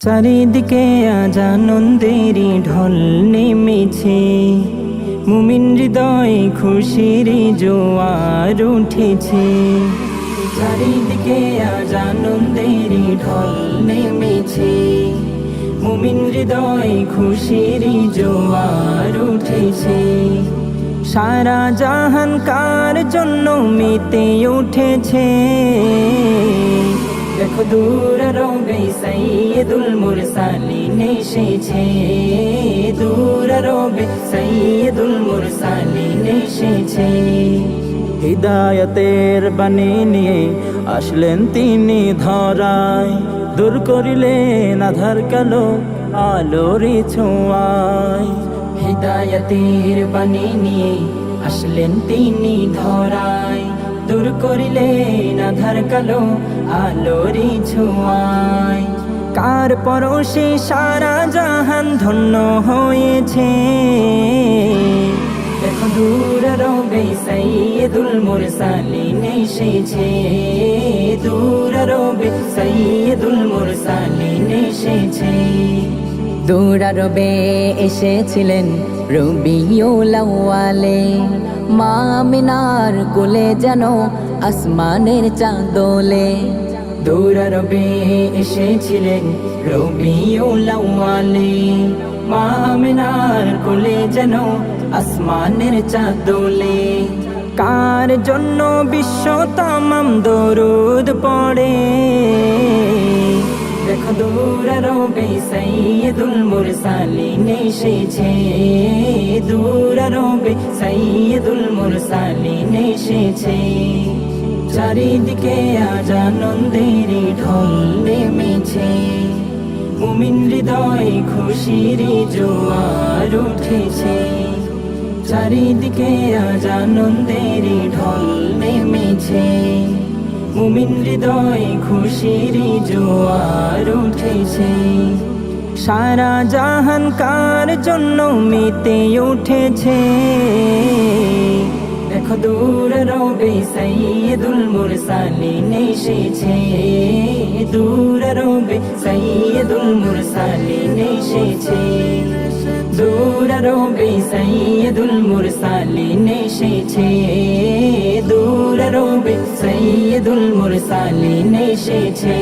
চারিদিকে আজ আনন্দেরই ঢল নেমেছে, মুমিন হৃদয়ে খুশির জোয়ার উঠেছে। চারিদিকে আজ আনন্দেরই ঢল নেমেছে, মুমিন হৃদয়ে খুশির জোয়ার উঠেছে। সারা জাহান কার জন্য মেতে উঠেছে, দেখো দূর রবে সৈয়দুল মুরসালিন এসেছে, দূর রবে সৈয়দুল মুরসালিন এসেছে। হিদায়াতের বাণী নিয়ে আসলেন তিনি ধরায়, দূর করিলেন আধার কালো আলোরি ছোঁয়ায়। হিদায়াতের বাণী নিয়ে আসলেন তিনি ধরায়, দূর করিলেন আধার কালো আলোরি ছোঁয়ায়। কার পরশে সারা জাহান ধন্য হয়েছে, দেখো দূর রবে সৈয়দুল মুরসালিন এসেছে, দূর রবে সৈয়দুল মুরসালিন এসেছে। দূর আরবে এসেছিলেন রবিউল আউয়ালে, মা আমিনার কোলে যেন আসমানের চাঁদোলে। দূর রবে এসেছিলেন রবিউল আউয়ালে, মা আমিনার কোলে যেন আসমানের চাঁদোলে। কার জন্য বিশ্ব তামাম দরুদ পড়ে, দেখো দূর রবে সৈয়দুল মুরসালিন এসেছে, দূর রবে সৈয়দুল মুরসালিন এসেছে। চারিদিকে আজ আনন্দেরই ঢল নেমেছে, মুমিন হৃদয়ে খুশির জোয়ার উঠেছে। চারিদিকে আজ আনন্দেরই ঢল নেমেছে, মুমিন হৃদয়ে খুশির জোয়ার উঠেছে। সারা জাহান কার জন্য মেতে উঠেছে, দেখো দূর রবে সৈয়দুল মুরসালিন এসেছে, দূর রবে সৈয়দুল মুরসালিন এসেছে, দূর রবে সৈয়দুল মুরসালিন এসেছে, দূর রবে সৈয়দুল মুরসালিন এসেছে।